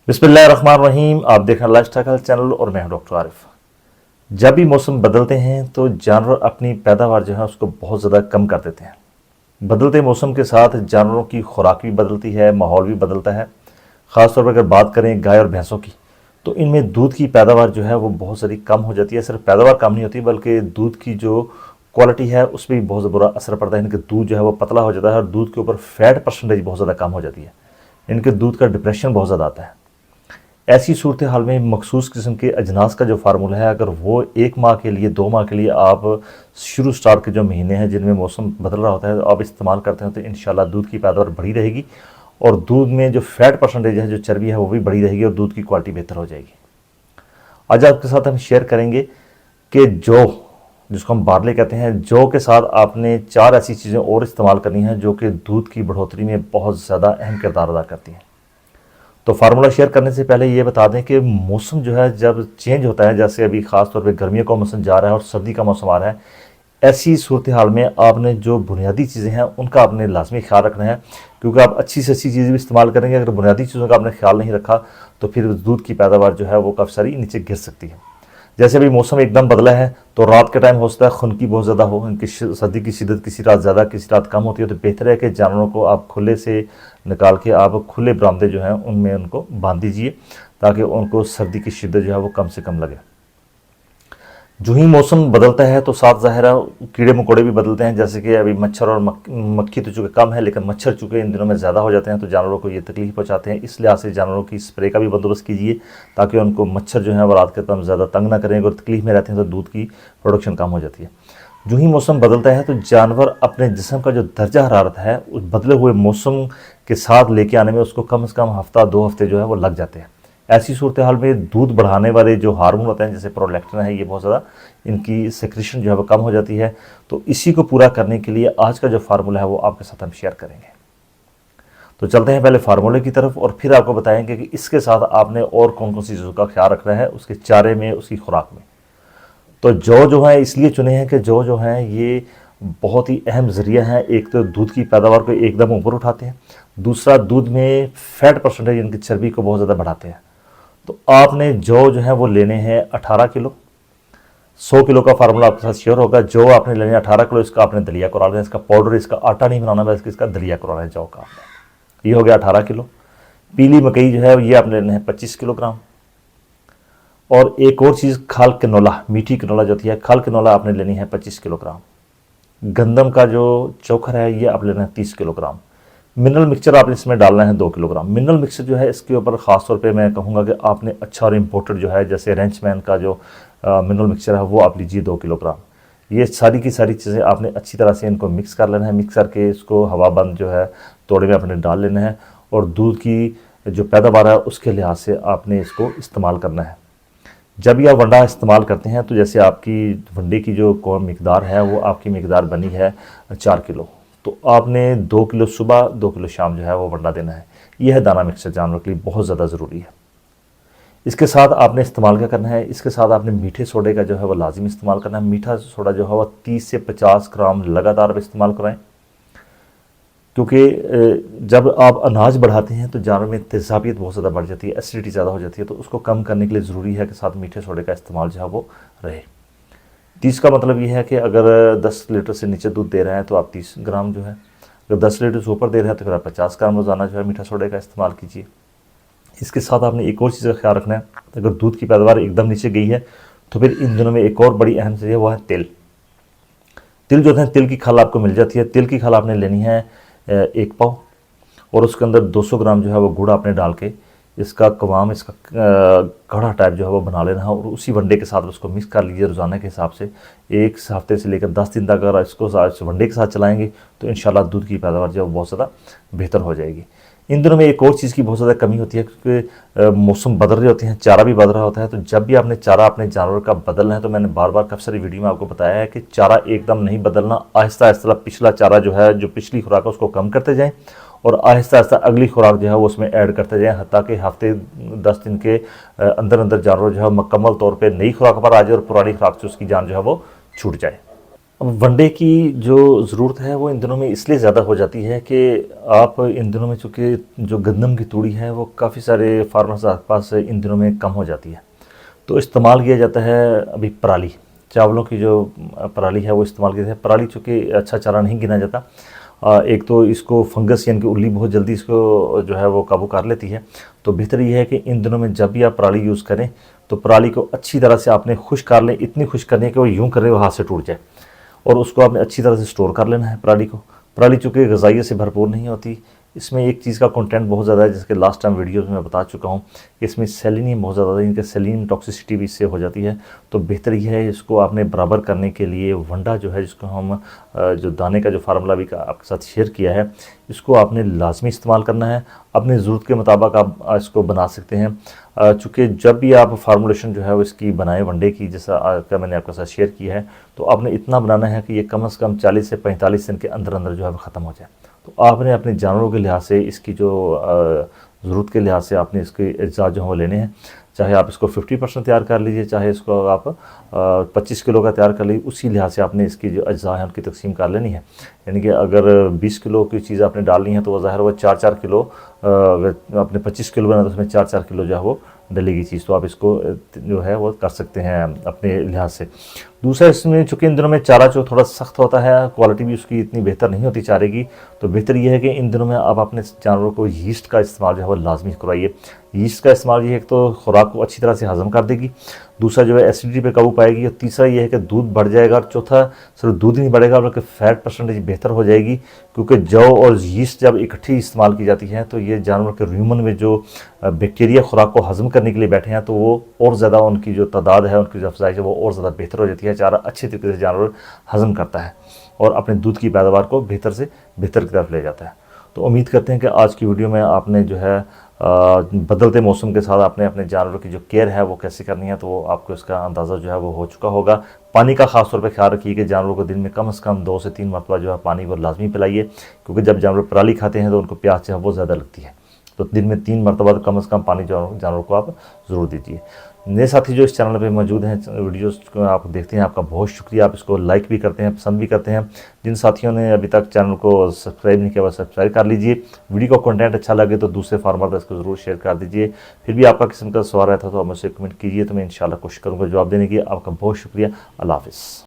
बिस्मिल्लाहिर्रहमानिर्रहीम। आप देख रहे हैं लाइफस्टाइल चैनल और मैं हूं डॉक्टर आरिफ। जब भी मौसम बदलते हैं तो जानवर अपनी पैदावार जो है उसको बहुत ज़्यादा कम कर देते हैं। बदलते मौसम के साथ जानवरों की खुराक भी बदलती है, माहौल भी बदलता है। ख़ासतौर पर अगर बात करें गाय और भैंसों की, तो इनमें दूध की पैदावार जो है वो बहुत सारी कम हो जाती है। सिर्फ पैदावार कम नहीं होती बल्कि दूध की जो क्वालिटी है उस पर भी बहुत बुरा असर पड़ता है। इनके दूध जो है वो पतला हो जाता है और दूध के ऊपर फैट परसेंटेज बहुत ज़्यादा कम हो जाती है। इनके दूध का डिप्रेशन बहुत ज़्यादा आता है। ऐसी सूरत हाल में मखसूस किस्म के अजनास का जो फार्मूला है, अगर वो 1 माह के लिए 2 माह के लिए आप शुरू स्टार्ट के जो महीने हैं जिनमें मौसम बदल रहा होता है आप इस्तेमाल करते हैं तो इंशाल्लाह दूध की पैदावार बढ़ी रहेगी और दूध में जो फैट परसेंटेज है, जो चर्बी है, वो भी बढ़ी रहेगी और दूध की क्वालिटी बेहतर हो जाएगी। आज आपके साथ हम शेयर करेंगे कि जौ, जिसको हम बार्ले कहते हैं, जौ के साथ आपने 4 ऐसी चीज़ें और इस्तेमाल करनी हैं जो कि दूध की बढ़ोतरी में बहुत ज़्यादा अहम किरदार अदा करती हैं। तो फार्मूला शेयर करने से पहले ये बता दें कि मौसम जो है जब चेंज होता है, जैसे अभी ख़ास तौर पे गर्मियों का मौसम जा रहा है और सर्दी का मौसम आ रहा है, ऐसी सूरत हाल में आपने जो बुनियादी चीज़ें हैं उनका आपने लाजमी ख्याल रखना है, क्योंकि आप अच्छी से अच्छी चीज़ें भी इस्तेमाल करेंगे, अगर बुनियादी चीज़ों का आपने ख्याल नहीं रखा तो फिर दूध की पैदावार जो है वो काफ़ी सारी नीचे गिर सकती है। जैसे अभी मौसम एकदम बदला है तो रात के टाइम हो सकता है खुनकी बहुत ज़्यादा हो, इनकी सर्दी की शिद्दत किसी रात ज़्यादा किसी रात कम होती है, तो बेहतर है कि जानवरों को आप खुले से निकाल के आप खुले बरामदे जो हैं उनमें उनको बांध दीजिए ताकि उनको सर्दी की शिद्दत जो है वो कम से कम लगे। जो ही मौसम बदलता है तो साथ ज़ाहिर है कीड़े मकोड़े भी बदलते हैं, जैसे कि अभी मच्छर और मक्खी तो चूँकि कम है लेकिन मच्छर चूँकि इन दिनों में ज़्यादा हो जाते हैं तो जानवरों को ये तकलीफ पहुँचाते हैं। इस लिहाज से जानवरों की स्प्रे का भी बंदोबस्त कीजिए ताकि उनको मच्छर जो है वो रात के टाइम ज़्यादा तंग ना करें। अगर तकलीफ में रहते हैं तो दूध की प्रोडक्शन कम हो जाती है। जो ही मौसम बदलता है तो जानवर अपने जिस्म का जो दर्जा हरारत है उस बदले हुए मौसम के साथ लेके आने में उसको कम से कम हफ्ता 2 हफ्ते जो है वो लग जाते हैं। ऐसी सूरत हाल में दूध बढ़ाने वाले जो हार्मोन होते हैं जैसे प्रोलैक्टिन है, ये बहुत ज़्यादा इनकी सेक्रेशन जो है वो कम हो जाती है। तो इसी को पूरा करने के लिए आज का जो फार्मूला है वो आपके साथ हम शेयर करेंगे। तो चलते हैं पहले फार्मूले की तरफ और फिर आपको बताएंगे कि इसके साथ आपने और कौन कौन सी चीज़ों का ख्याल रखना है उसके चारे में, उसकी खुराक में। तो जौ जो है इसलिए चुने हैं कि जौ जो है ये बहुत ही अहम ज़रिया है। एक तो दूध की पैदावार को एकदम ऊपर उठाते हैं, दूसरा दूध में फैट परसेंटेज इनकी चर्बी को बहुत ज़्यादा बढ़ाते हैं। तो आपने जौ जो है वो लेने हैं 18 किलो। 100 किलो का फार्मूला आपके साथ शेयर होगा। जौ आपने लेने 18 किलो, इसका आपने दलिया करवा लेना। इसका पाउडर, इसका आटा नहीं बनाना, बस इसका दलिया करवाना है जौ का आपने। ये हो गया 18 किलो। पीली मकई जो है ये आपने लेना है 25 किलोग्राम। और एक और चीज़ खाल किनोला, मीठी किनोला जो होती है, खाल किनोला आपने लेनी है 25 किलोग्राम। गंदम का जो चोकर है ये आप लेना है 30 किलोग्राम। मिनरल मिक्सचर आपने इसमें डालना है 2 किलोग्राम। मिनरल मिक्सचर जो है इसके ऊपर ख़ास तौर पे मैं कहूँगा कि आपने अच्छा और इम्पोर्टेड जो है जैसे रेंचमैन का जो मिनरल मिक्सचर है वो आप लीजिए 2 किलोग्राम। ये सारी की सारी चीज़ें आपने अच्छी तरह से इनको मिक्स कर लेना है। मिक्स करके इसको हवा बंद जो है तोड़े में आपने डाल लेना है और दूध की जो पैदावार है उसके लिहाज से आपने इसको इस्तेमाल करना है। जब भी आप वंडा इस्तेमाल करते हैं तो जैसे आपकी वंडे की जो मकदार है वो आपकी मकदार बनी है 4 किलो, तो आपने 2 किलो सुबह 2 किलो शाम जो है वो वंडा देना है। यह है दाना मिक्सचर, जानवर के लिए बहुत ज़्यादा ज़रूरी है। इसके साथ आपने इस्तेमाल क्या करना है, इसके साथ आपने मीठे सोडे का जो है वो लाजिम इस्तेमाल करना है। मीठा सोडा जो है वो 30 से 50 ग्राम लगातार आप इस्तेमाल कराएं, क्योंकि जब आप अनाज बढ़ाते हैं तो जानवर में तेज़ाबियत बहुत ज़्यादा बढ़ जाती है, एसिडिटी ज़्यादा हो जाती है, तो उसको कम करने के लिए ज़रूरी है कि साथ मीठे सोडे का इस्तेमाल जो है वो रहे। 30 का मतलब ये है कि अगर 10 लीटर से नीचे दूध दे रहे हैं तो आप 30 ग्राम जो है, अगर 10 लीटर से ऊपर दे रहे हैं तो फिर आप 50 ग्राम रोज़ाना जो है मीठा सोडे का इस्तेमाल कीजिए। इसके साथ आपने एक और चीज़ का ख्याल रखना है, अगर दूध की पैदावार एकदम नीचे गई है तो फिर इन दिनों में एक और बड़ी अहम चीज़ है वो है तिल। तिल जो है, तिल की खल आपको मिल जाती है। तिल की खल आपने लेनी है 1 पाव और उसके अंदर 200 ग्राम जो है वो गुड़ आपने डाल के इसका कवाम, इसका कड़ा टाइप जो है वो बना लेना है और उसी वनडे के साथ उसको मिक्स कर लीजिए रोज़ाना के हिसाब से। 1 हफ्ते से लेकर 10 दिन तक अगर इसको वनडे के साथ चलाएंगे तो इंशाल्लाह दूध की पैदावार जो है बहुत ज़्यादा बेहतर हो जाएगी। इन दिनों में एक और चीज़ की बहुत ज़्यादा कमी होती है क्योंकि मौसम बदल रहे होते हैं, चारा भी बदल रहा होता है। तो जब भी आपने चारा अपने जानवर का बदलना है, तो मैंने बार बार काफ़ी सारी वीडियो में आपको बताया है कि चारा एकदम नहीं बदलना, आहिस्ता आहिस्ता पिछला चारा जो है, जो पिछली खुराक है उसको कम करते जाएँ और आहिस्ता आहिस्ता अगली खुराक जो है वो उसमें ऐड करते जाएँ, हत्ता कि हफ्ते 10 दिन के अंदर जानवर जो है मुकम्मल तौर पर नई खुराक पर आ जाए और पुरानी खुराक से उसकी जान जो है वो छूट जाए। अब वनडे की जो ज़रूरत है वो इन दिनों में इसलिए ज़्यादा हो जाती है कि आप इन दिनों में चूँकि जो गंदम की तूड़ी है वो काफ़ी सारे फार्मर्स के पास इन दिनों में कम हो जाती है, तो इस्तेमाल किया जाता है अभी पराली, चावलों की जो पराली है वो इस्तेमाल किया जाता है। पराली चूँकि अच्छा चारा नहीं गिना जाता, एक तो इसको फंगस यानी कि उल्ली बहुत जल्दी इसको जो है वो काबू कर लेती है। तो बेहतर ये है कि इन दिनों में जब भी आप पराली यूज़ करें तो पराली को अच्छी तरह से आपने खुश कर लें, इतनी खुश करनी है कि वो यूँ करें वो हाथ से टूट जाए, और उसको आपने अच्छी तरह से स्टोर कर लेना है पराली को। पराली चूँकि ग़िज़ाइयत से भरपूर नहीं होती, इसमें एक चीज़ का कंटेंट बहुत ज़्यादा है, जिसके लास्ट टाइम वीडियोस में मैं बता चुका हूँ कि इसमें सेलेनियम बहुत ज़्यादा है, इनके सेलेनियम टॉक्सिसिटी भी इससे हो जाती है। तो बेहतर ये है इसको आपने बराबर करने के लिए वंडा जो है, जिसको हम जो दाने का जो फार्मूला भी आपके साथ शेयर किया है, इसको आपने लाजमी इस्तेमाल करना है। अपनी ज़रूरत के मुताबिक आप इसको बना सकते हैं। चूँकि जब भी आप फार्मूलेशन जो है वो इसकी बनाएं वनडे की, जैसा का मैंने आपके साथ शेयर किया है, तो आपने इतना बनाना है कि ये कम से कम 40 से 45 दिन के अंदर अंदर जो है वो ख़त्म हो जाए। तो आपने अपने जानवरों के लिहाज से इसकी जो ज़रूरत के लिहाज से आपने इसके अज्जा जो हैं वो लेने हैं। चाहे आप इसको 50% तैयार कर लीजिए, चाहे इसको आप 25 किलो का तैयार कर लीजिए, उसी लिहाज से आपने इसकी जो अज्जा हैं उनकी तकसीम कर लेनी है। यानी कि अगर 20 किलो की चीज़ आपने डालनी है तो वो ज़ाहिर वो 4-4 किलो, अगर आपने 25 किलो बना तो उसमें 4-4 किलो जो है वो डलेगी चीज़। तो आप इसको जो है वो कर सकते हैं अपने लिहाज से। दूसरा, इसमें चूँकि इन दिनों में चारा जो थोड़ा सख्त होता है, क्वालिटी भी उसकी इतनी बेहतर नहीं होती चारे की, तो बेहतर ये है कि इन दिनों में आप अपने जानवरों को यीस्ट का इस्तेमाल जो है वो लाजमी करवाइए। यीस्ट का इस्तेमाल ये है कि तो खुराक को अच्छी तरह से हज़म कर देगी, दूसरा जो है एसिडिटी पे काबू पाएगी, और तीसरा ये है कि दूध बढ़ जाएगा, और चौथा सिर्फ दूध ही नहीं बढ़ेगा बल्कि फैट परसेंटेज बेहतर हो जाएगी। क्योंकि जौ और यीस्ट जब इकट्ठी इस्तेमाल की जाती है तो ये जानवर के रूमन में जो बैक्टीरिया खुराक को हज़म करने के लिए बैठे हैं, तो वो और ज़्यादा उनकी जो तादाद है, उनकी जो अफजाइश है वो और ज़्यादा बेहतर हो जाती है। चारा अच्छे तरीके से जानवर हज़म करता है और अपने दूध की पैदावार को बेहतर से बेहतर की तरफ ले जाता है। तो उम्मीद करते हैं कि आज की वीडियो में आपने जो है बदलते मौसम के साथ आपने अपने जानवरों की जो केयर है वो कैसे करनी है, तो वो आपको इसका अंदाज़ा जो है वो हो चुका होगा। पानी का ख़ास तौर पे ख्याल रखिए कि जानवरों को दिन में कम से कम 2 से 3 मरतबा जो है पानी वो लाजमी पिलाइए, क्योंकि जब जानवर पराली खाते हैं तो उनको प्यास जो है वो ज़्यादा लगती है। तो दिन में 3 मरतबा तो कम से कम पानी जानवरों को आप ज़रूर दीजिए। नए साथी जो इस चैनल पे मौजूद हैं, वीडियोस को आप देखते हैं, आपका बहुत शुक्रिया। आप इसको लाइक भी करते हैं, पसंद भी करते हैं। जिन साथियों ने अभी तक चैनल को सब्सक्राइब नहीं किया वो सब्सक्राइब कर लीजिए। वीडियो का कंटेंट अच्छा लगे तो दूसरे फार्मर तक इसको ज़रूर शेयर कर दीजिए। फिर भी आपका किस्म का सवाल रहता तो आप मुझसे कमेंट कीजिए, तो मैं इंशाल्लाह कोशिश करूँगा जवाब देने की। आपका बहुत शुक्रिया। अल्लाह हाफ़िज़।